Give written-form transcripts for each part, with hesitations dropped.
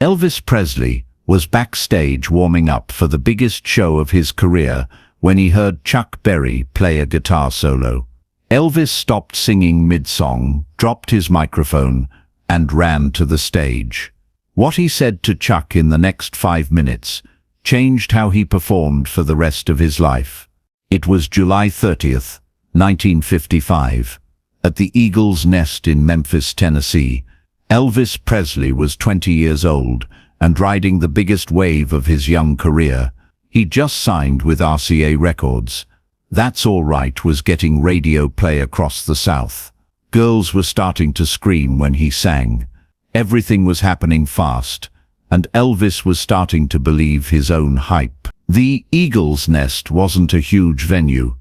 Elvis Presley was backstage warming up for the biggest show of his career when he heard Chuck Berry play a guitar solo. Elvis stopped singing mid-song, dropped his microphone, and ran to the stage. What he said to Chuck in the next 5 minutes changed how he performed for the rest of his life. It was July 30th, 1955. At the Eagle's Nest in Memphis, Tennessee, Elvis Presley was 20 years old and riding the biggest wave of his young career. He just signed with RCA Records. That's All Right was getting radio play across the South. Girls were starting to scream when he sang. Everything was happening fast, and Elvis was starting to believe his own hype. The Eagle's Nest wasn't a huge venue.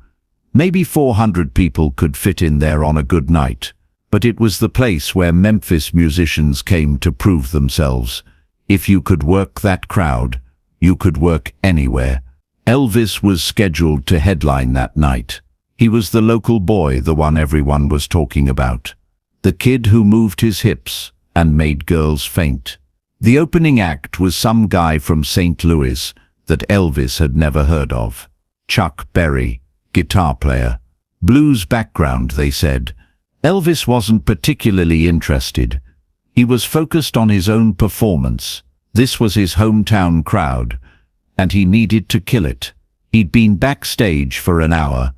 Maybe 400 people could fit in there on a good night, but it was the place where Memphis musicians came to prove themselves. If you could work that crowd, you could work anywhere. Elvis was scheduled to headline that night. He was the local boy, the one everyone was talking about. The kid who moved his hips and made girls faint. The opening act was some guy from St. Louis that Elvis had never heard of. Chuck Berry, guitar player. Blues background, they said. Elvis wasn't particularly interested. He was focused on his own performance. This was his hometown crowd, and he needed to kill it. He'd been backstage for an hour,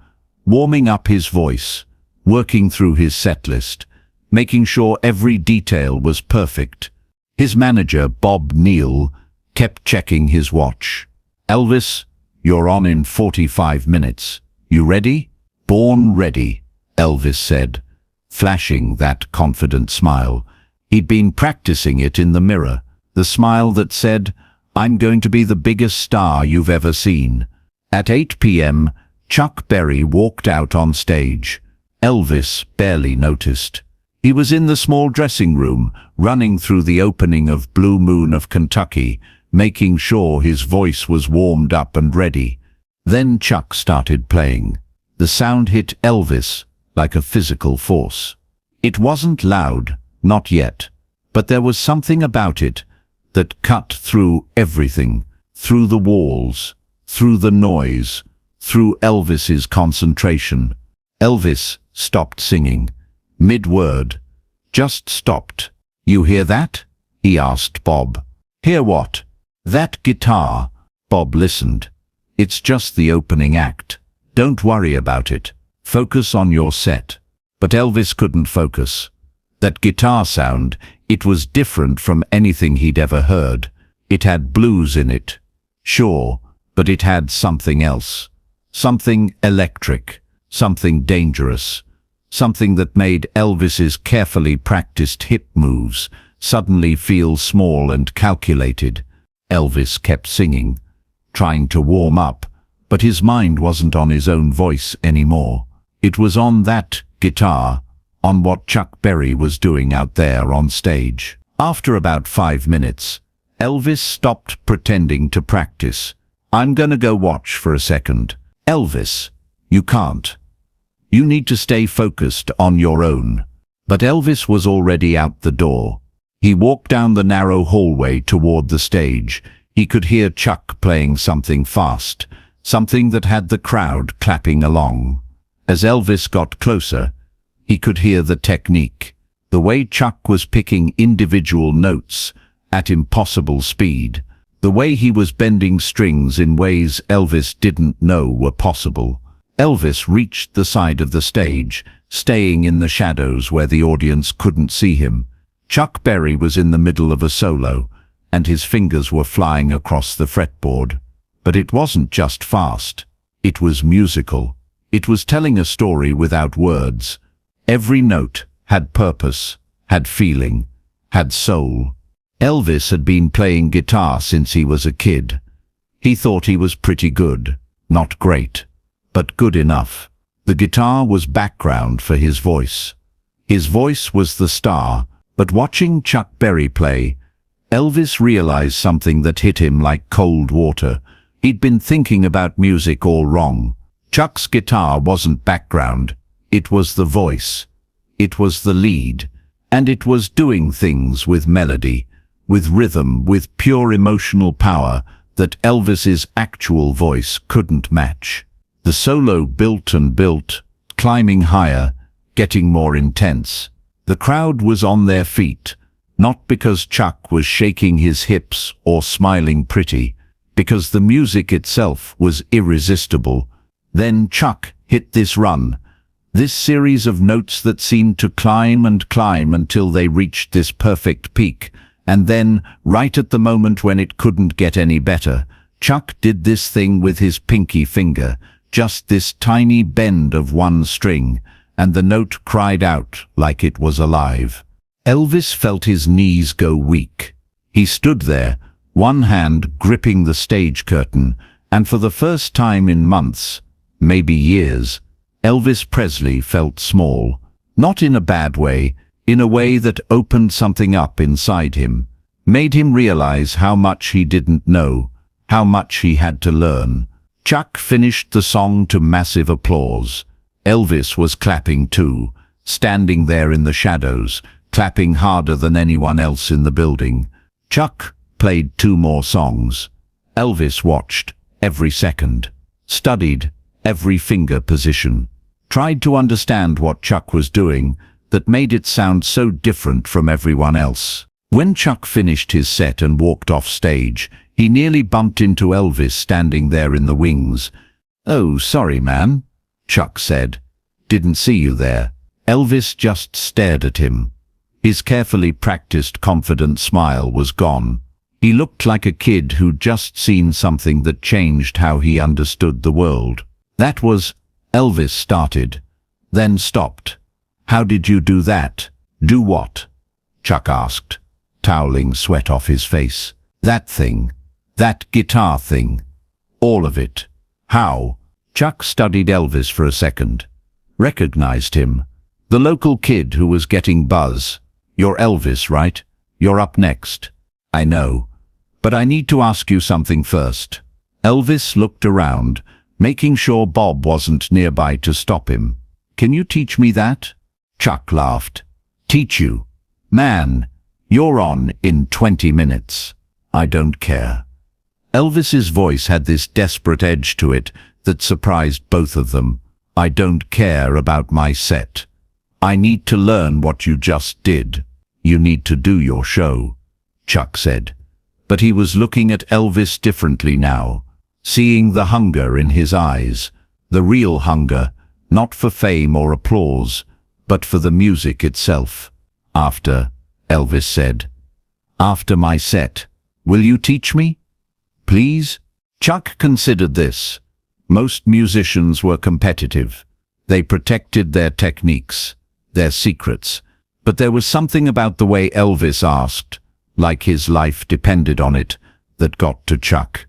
warming up his voice, working through his setlist, making sure every detail was perfect. His manager, Bob Neal, kept checking his watch. "Elvis, you're on in 45 minutes. You ready?" "Born ready," Elvis said, flashing that confident smile. He'd been practicing it in the mirror, the smile that said, "I'm going to be the biggest star you've ever seen." At 8 p.m., Chuck Berry walked out on stage. Elvis barely noticed. He was in the small dressing room, running through the opening of Blue Moon of Kentucky, making sure his voice was warmed up and ready. Then Chuck started playing. The sound hit Elvis like a physical force. It wasn't loud, not yet, but there was something about it that cut through everything, through the walls, through the noise, through Elvis's concentration. Elvis stopped singing, mid-word, just stopped. "You hear that?" he asked Bob. "Hear what?" "That guitar." Bob listened. "It's just the opening act. Don't worry about it. Focus on your set." But Elvis couldn't focus. That guitar sound, it was different from anything he'd ever heard. It had blues in it, sure, but it had something else. Something electric, something dangerous, something that made Elvis's carefully practiced hip moves suddenly feel small and calculated. Elvis kept singing, trying to warm up, but his mind wasn't on his own voice anymore. It was on that guitar, on what Chuck Berry was doing out there on stage. After about 5 minutes, Elvis stopped pretending to practice. "I'm gonna go watch for a second." "Elvis, you can't. You need to stay focused on your own." But Elvis was already out the door. He walked down the narrow hallway toward the stage. He could hear Chuck playing something fast, something that had the crowd clapping along. As Elvis got closer, he could hear the technique, the way Chuck was picking individual notes at impossible speed, the way he was bending strings in ways Elvis didn't know were possible. Elvis reached the side of the stage, staying in the shadows where the audience couldn't see him. Chuck Berry was in the middle of a solo, and his fingers were flying across the fretboard. But it wasn't just fast. It was musical. It was telling a story without words. Every note had purpose, had feeling, had soul. Elvis had been playing guitar since he was a kid. He thought he was pretty good, not great, but good enough. The guitar was background for his voice. His voice was the star, but watching Chuck Berry play, Elvis realized something that hit him like cold water. He'd been thinking about music all wrong. Chuck's guitar wasn't background. It was the voice. It was the lead. And it was doing things with melody, with rhythm, with pure emotional power that Elvis's actual voice couldn't match. The solo built and built, climbing higher, getting more intense. The crowd was on their feet, not because Chuck was shaking his hips or smiling pretty, because the music itself was irresistible. Then Chuck hit this run, this series of notes that seemed to climb and climb until they reached this perfect peak. And then, right at the moment when it couldn't get any better, Chuck did this thing with his pinky finger, just this tiny bend of one string, and the note cried out like it was alive. Elvis felt his knees go weak. He stood there, one hand gripping the stage curtain, and for the first time in months, maybe years, Elvis Presley felt small. Not in a bad way, in a way that opened something up inside him, made him realize how much he didn't know, how much he had to learn. Chuck finished the song to massive applause. Elvis was clapping too, standing there in the shadows, clapping harder than anyone else in the building. Chuck played 2 more songs. Elvis watched every second, studied every finger position, tried to understand what Chuck was doing that made it sound so different from everyone else. When Chuck finished his set and walked off stage, he nearly bumped into Elvis standing there in the wings. "Oh, sorry, man," Chuck said. "Didn't see you there." Elvis just stared at him. His carefully practiced, confident smile was gone. He looked like a kid who'd just seen something that changed how he understood the world. "That was..." Elvis started, then stopped. "How did you do that?" "Do what?" Chuck asked, toweling sweat off his face. "That thing. That guitar thing. All of it." "How?" Chuck studied Elvis for a second. Recognized him. The local kid who was getting buzz. "You're Elvis, right? You're up next." "I know. But I need to ask you something first." Elvis looked around, making sure Bob wasn't nearby to stop him. "Can you teach me that?" Chuck laughed. "Teach you? Man, you're on in 20 minutes. I don't care." Elvis's voice had this desperate edge to it that surprised both of them. "I don't care about my set. I need to learn what you just did. You need to do your show," Chuck said. But he was looking at Elvis differently now, seeing the hunger in his eyes, the real hunger, not for fame or applause, but for the music itself. "After," Elvis said. "After my set. Will you teach me? Please?" Chuck considered this. Most musicians were competitive. They protected their techniques, their secrets. But there was something about the way Elvis asked, like his life depended on it, that got to Chuck.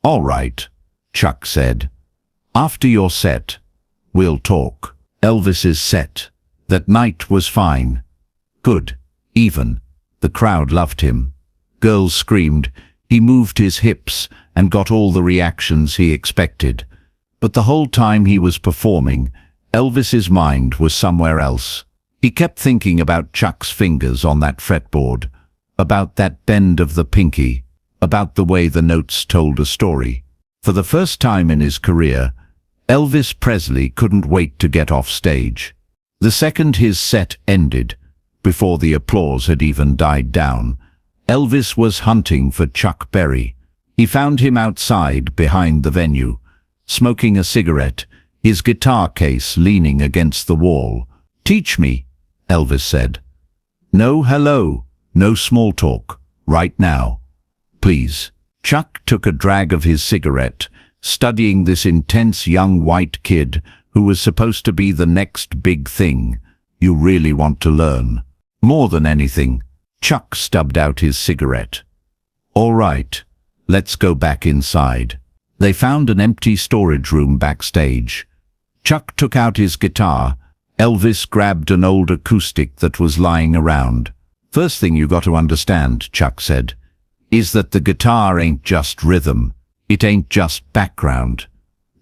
"All right," Chuck said. "After your set, we'll talk." Elvis's set that night was fine. Good. Even. The crowd loved him. Girls screamed. He moved his hips and got all the reactions he expected. But the whole time he was performing, Elvis's mind was somewhere else. He kept thinking about Chuck's fingers on that fretboard, about that bend of the pinky, about the way the notes told a story. For the first time in his career, Elvis Presley couldn't wait to get off stage. The second his set ended, before the applause had even died down, Elvis was hunting for Chuck Berry. He found him outside behind the venue, smoking a cigarette, his guitar case leaning against the wall. "Teach me," Elvis said. "No hello, no small talk, right now. Please." Chuck took a drag of his cigarette, studying this intense young white kid who was supposed to be the next big thing. "You really want to learn?" "More than anything." Chuck stubbed out his cigarette. "All right, let's go back inside." They found an empty storage room backstage. Chuck took out his guitar. Elvis grabbed an old acoustic that was lying around. "First thing you got to understand," Chuck said, "is that the guitar ain't just rhythm. It ain't just background.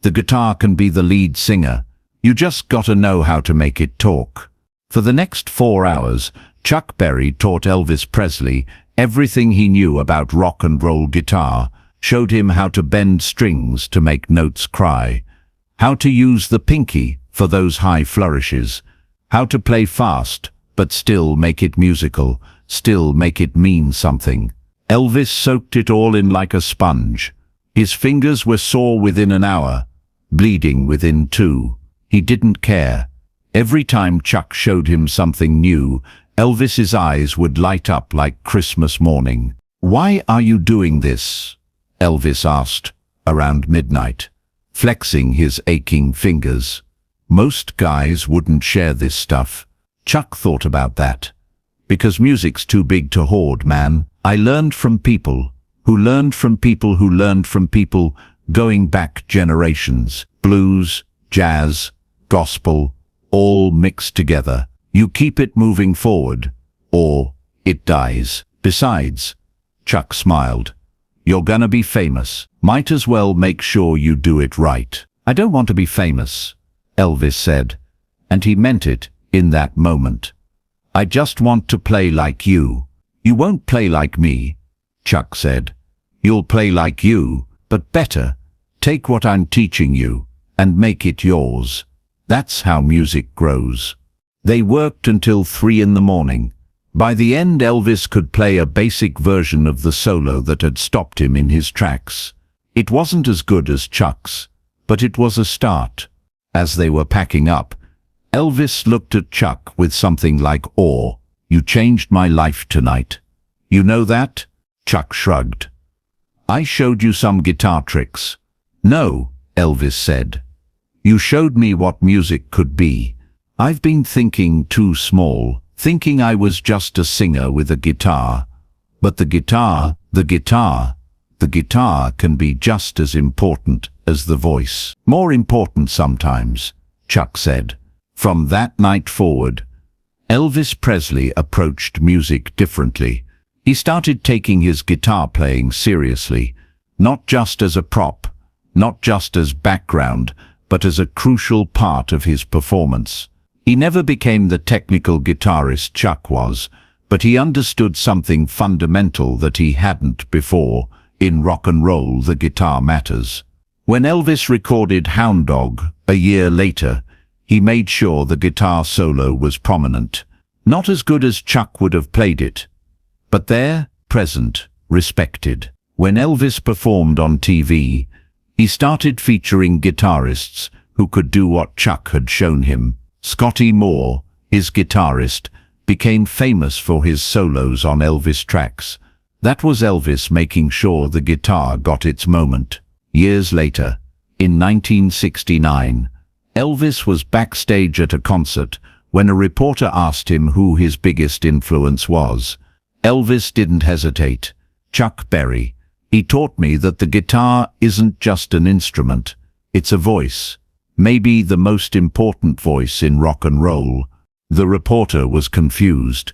The guitar can be the lead singer. You just got to know how to make it talk." For the next 4 hours, Chuck Berry taught Elvis Presley everything he knew about rock and roll guitar, showed him how to bend strings to make notes cry, how to use the pinky for those high flourishes, how to play fast but still make it musical, still make it mean something. Elvis soaked it all in like a sponge. His fingers were sore within an hour, bleeding within 2. He didn't care. Every time Chuck showed him something new, Elvis's eyes would light up like Christmas morning. "Why are you doing this?" Elvis asked, around midnight, flexing his aching fingers. Most guys wouldn't share this stuff. Chuck thought about that. "Because music's too big to hoard, man. I learned from people, who learned from people who learned from people, going back generations. Blues, jazz, gospel, all mixed together. You keep it moving forward, or it dies. Besides," Chuck smiled, "you're gonna be famous. Might as well make sure you do it right." "I don't want to be famous," Elvis said, and he meant it in that moment. "I just want to play like you." "You won't play like me," Chuck said. "You'll play like you, but better. Take what I'm teaching you and make it yours. That's how music grows." They worked until 3 in the morning. By the end, Elvis could play a basic version of the solo that had stopped him in his tracks. It wasn't as good as Chuck's, but it was a start. As they were packing up, Elvis looked at Chuck with something like awe. "You changed my life tonight. You know that?" Chuck shrugged. "I showed you some guitar tricks." "No," Elvis said. "You showed me what music could be. I've been thinking too small, thinking I was just a singer with a guitar. But the guitar can be just as important as the voice. More important sometimes," Chuck said. From that night forward, Elvis Presley approached music differently. He started taking his guitar playing seriously, not just as a prop, not just as background, but as a crucial part of his performance. He never became the technical guitarist Chuck was, but he understood something fundamental that he hadn't before. In rock and roll, the guitar matters. When Elvis recorded Hound Dog a year later, he made sure the guitar solo was prominent. Not as good as Chuck would have played it, but there, present, respected. When Elvis performed on TV, he started featuring guitarists who could do what Chuck had shown him. Scotty Moore, his guitarist, became famous for his solos on Elvis tracks. That was Elvis making sure the guitar got its moment. Years later, in 1969, Elvis was backstage at a concert when a reporter asked him who his biggest influence was. Elvis didn't hesitate. "Chuck Berry. He taught me that the guitar isn't just an instrument, it's a voice. Maybe the most important voice in rock and roll." The reporter was confused.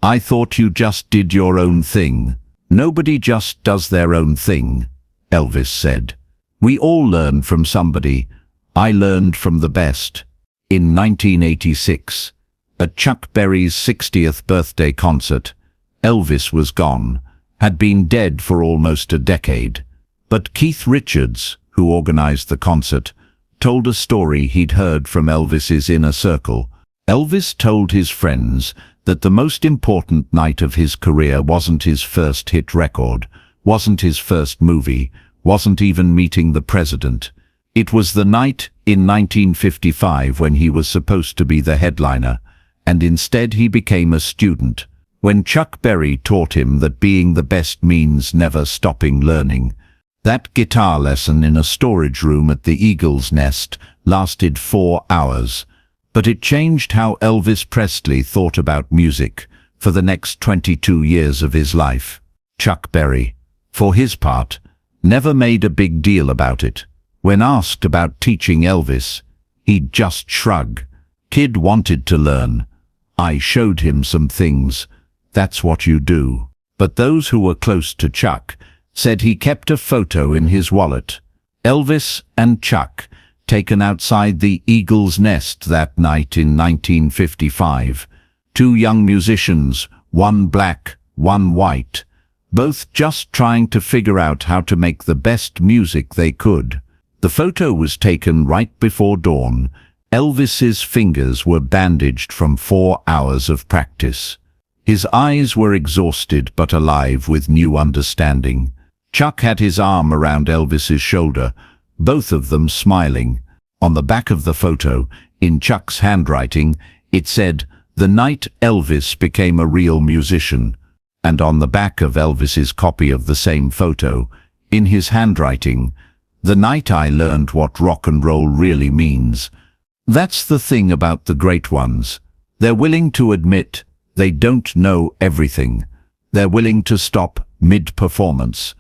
"I thought you just did your own thing." "Nobody just does their own thing," Elvis said. "We all learn from somebody. I learned from the best." In 1986, at Chuck Berry's 60th birthday concert, Elvis was gone, had been dead for almost a decade. But Keith Richards, who organized the concert, told a story he'd heard from Elvis's inner circle. Elvis told his friends that the most important night of his career wasn't his first hit record, wasn't his first movie, wasn't even meeting the president. It was the night in 1955 when he was supposed to be the headliner, and instead he became a student. When Chuck Berry taught him that being the best means never stopping learning. That guitar lesson in a storage room at the Eagle's Nest lasted 4 hours, but it changed how Elvis Presley thought about music for the next 22 years of his life. Chuck Berry, for his part, never made a big deal about it. When asked about teaching Elvis, he'd just shrug. "Kid wanted to learn. I showed him some things. That's what you do." But those who were close to Chuck said he kept a photo in his wallet. Elvis and Chuck, taken outside the Eagle's Nest that night in 1955. Two young musicians, one black, one white, both just trying to figure out how to make the best music they could. The photo was taken right before dawn. Elvis's fingers were bandaged from 4 hours of practice. His eyes were exhausted but alive with new understanding. Chuck had his arm around Elvis's shoulder, both of them smiling. On the back of the photo, in Chuck's handwriting, it said, "The night Elvis became a real musician." And on the back of Elvis's copy of the same photo, in his handwriting, "The night I learned what rock and roll really means." That's the thing about the great ones. They're willing to admit they don't know everything. They're willing to stop mid-performance,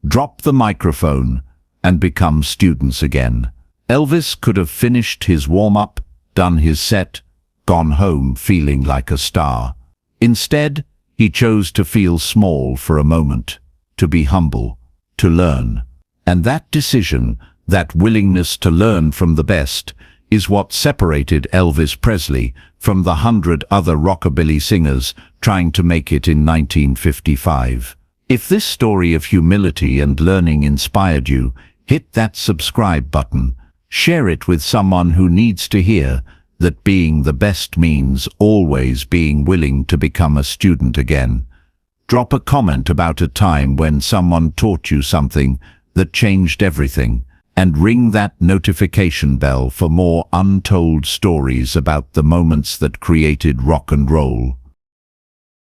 drop the microphone, and become students again. Elvis could have finished his warm-up, done his set, gone home feeling like a star. Instead, he chose to feel small for a moment, to be humble, to learn. And that decision, that willingness to learn from the best, is what separated Elvis Presley from the 100 other rockabilly singers trying to make it in 1955. If this story of humility and learning inspired you, hit that subscribe button. Share it with someone who needs to hear that being the best means always being willing to become a student again. Drop a comment about a time when someone taught you something that changed everything, and ring that notification bell for more untold stories about the moments that created rock and roll.